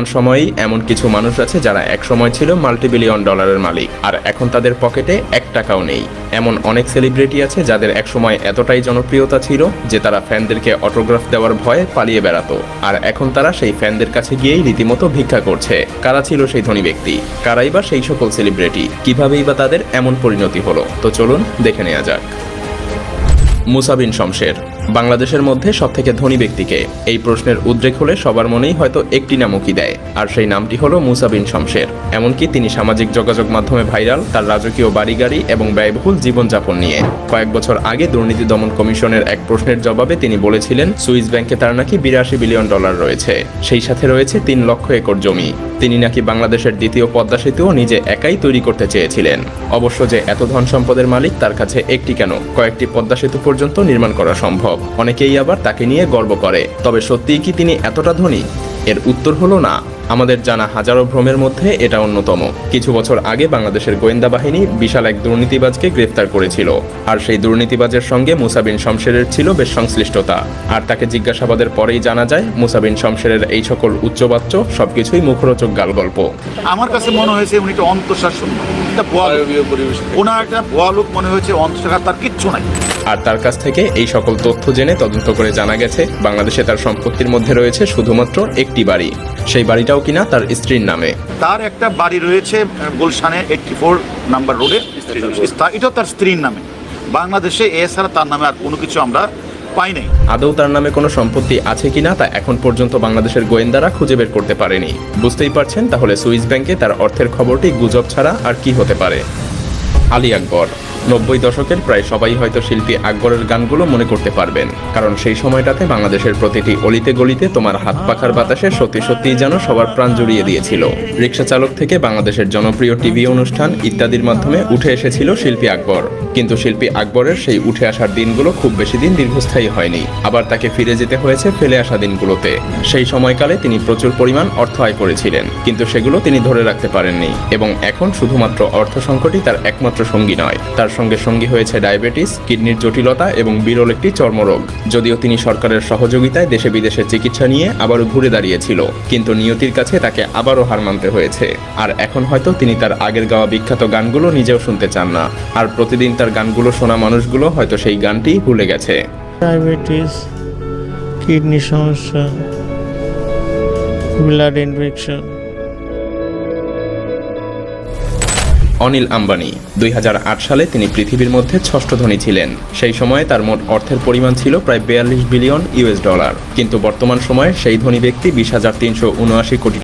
সময়েই এমন কিছু মানুষ আছে যারা একসময় ছিল মাল্টিবিলিয়ন ডলারের মালিক, আর এখন তাদের পকেটে 1 টাকাও নেই। এমন অনেক সেলিব্রিটি আছে যাদের একসময় এতটাই জনপ্রিয়তা ছিল যে তারা ফ্যানদেরকে অটোগ্রাফ দেওয়ার ভয়ে পালিয়ে বেড়াতো, আর এখন তারা সেই ফ্যানদের কাছে গিয়েই রীতিমতো ভিক্ষা করছে। কারা ছিল সেই ধনী ব্যক্তি? কারাই বা সেই সকল সেলিব্রিটি? কিভাবেই বা তাদের এমন পরিণতি হলো? তো চলুন দেখে নেওয়া যাক। মুসা বিন শমশের বাংলাদেশের মধ্যে সবথেকে ধনী ব্যক্তিকে? এই প্রশ্নের উদ্রেক হলে সবার মনেই হয়তো একটি নামই দেয়, আর সেই নামটি হলো মুসা বিন শমশের। এমনকি তিনি সামাজিক যোগাযোগ মাধ্যমে ভাইরাল তার রাজকীয় বাড়ি-গাড়ি এবং ব্যয়বহুল জীবনযাপন নিয়ে। কয়েক বছর আগে দুর্নীতি দমন কমিশনের এক প্রশ্নের জবাবে তিনি বলেছিলেন সুইস ব্যাংকে তার নাকি 82 বিলিয়ন ডলার রয়েছে, সেই সাথে রয়েছে 3 লক্ষ একর জমি। তিনি নাকি বাংলাদেশের দ্বিতীয় পদ্মা সেতুও নিজে একাই তৈরি করতে চেয়েছিলেন। অবশ্য যে এত ধন সম্পদের মালিক, তার কাছে একটি কেন কয়েকটি পদ্মা সেতু পর্যন্ত নির্মাণ করা সম্ভব। অনেকেই আবার তাকে নিয়ে গর্ব করে। তবে সত্যিই কি তিনি এতটা ধনী? এর উত্তর হলো না। আমাদের জানা হাজারো ভ্রমের মধ্যে এটা অন্যতম। কিছু বছর আগে বাংলাদেশের গোয়েন্দা বাহিনী বিশাল এক দুর্নীতিবাজকে গ্রেফতার করেছিল, আর সেই দুর্নীতিবাজের সঙ্গে মুসা বিন শমশেরের ছিল বেশ সংশ্লিষ্টতা। আর তাকে জিজ্ঞাসাবাদের পরেই জানা যায় মুসা বিন শমশেরের এই সকল উচ্চবাচ্য সবকিছুই মুখরোচক গালগল্প। আমার কাছে মনে হয়েছে উনি একটা অন্তঃশাসন, ওনার একটা ভুয়া লোক মনে হয়েছে। অন্তঃশাসন তার কিচ্ছু নাই। আর তার কাছ থেকে এই সকল তথ্য জেনে তদন্ত করে জানা গেছে বাংলাদেশে তার সম্পত্তির মধ্যে রয়েছে শুধুমাত্র একটি বাড়ি, সেই বাড়িটাও কিনা তার স্ত্রীর নামে। তার একটা বাড়ি রয়েছে গুলশানে 84 নাম্বার রোডে, এটাও তার স্ত্রীর নামে। বাংলাদেশে এছাড়া তার নামে আর কোনো কিছু আমরা পাই নাই। আদৌ তার নামে কোনো সম্পত্তি আছে কিনা তা এখন পর্যন্ত বাংলাদেশের গোয়েন্দারা খুঁজে বের করতে পারেনি। বুঝতেই পারছেন তাহলে সুইস ব্যাংকে তার অর্থের খবরটি গুজব ছাড়া আর কি হতে পারে। আলী আকবর 90 দশকের প্রায় সবাই হয়তো শিল্পী আকবরের গানগুলো মনে করতে পারবেন, কারণ সেই সময়টাতে বাংলাদেশের প্রতিটি অলিতে গলিতে তোমার হাত পাখার বাতাসে সত্যি সত্যিই যেন সবার প্রাণ জুড়িয়ে দিয়েছিল। রিক্সা চালক থেকে বাংলাদেশের জনপ্রিয় টিভি অনুষ্ঠান ইত্যাদির মাধ্যমে উঠে এসেছিল শিল্পী আকবর। কিন্তু শিল্পী আকবরের সেই উঠে আসার দিনগুলো খুব বেশি দিন দীর্ঘস্থায়ী হয়নি, আবার তাকে ফিরে যেতে হয়েছে ফেলে আসা দিনগুলোতে। সেই সময়কালে তিনি প্রচুর পরিমাণ অর্থ আয় করেছিলেন, কিন্তু সেগুলো তিনি ধরে রাখতে পারেননি, এবং এখন শুধুমাত্র অর্থ সংকটই তার একমাত্র সঙ্গী নয়, তার সঙ্গে সঙ্গী হয়েছে ডায়াবেটিস, কিডনির জটিলতা এবং বিরল একটি চর্মরোগ। যদিও তিনি সরকারের সহযোগিতায় দেশে বিদেশে চিকিৎসা নিয়ে আবারও ঘুরে দাঁড়িয়েছিল, কিন্তু নিয়তির কাছে তাকে আবারও হার মানতে হয়েছে। আর এখন হয়তো তিনি তার আগের গাওয়া বিখ্যাত গানগুলো নিজেও শুনতে চান না, আর প্রতিদিন তার গানগুলো শোনা মানুষগুলো হয়তো সেই গানটি ভুলে গেছে। ডায়াবেটিস, কিডনি সমস্যা, ব্লাড ইনফেকশন। অনিল আম্বানি 2008 সালে তিনি পৃথিবীর মধ্যে 6ষ্ঠ ধনী ছিলেন। সেই সময়ে তার মোট অর্থের পরিমাণ ছিল প্রায় 42 বিলিয়ন US ডলার, কিন্তু বর্তমান সময়ে সেই ধনী ব্যক্তি 20,379 কোটি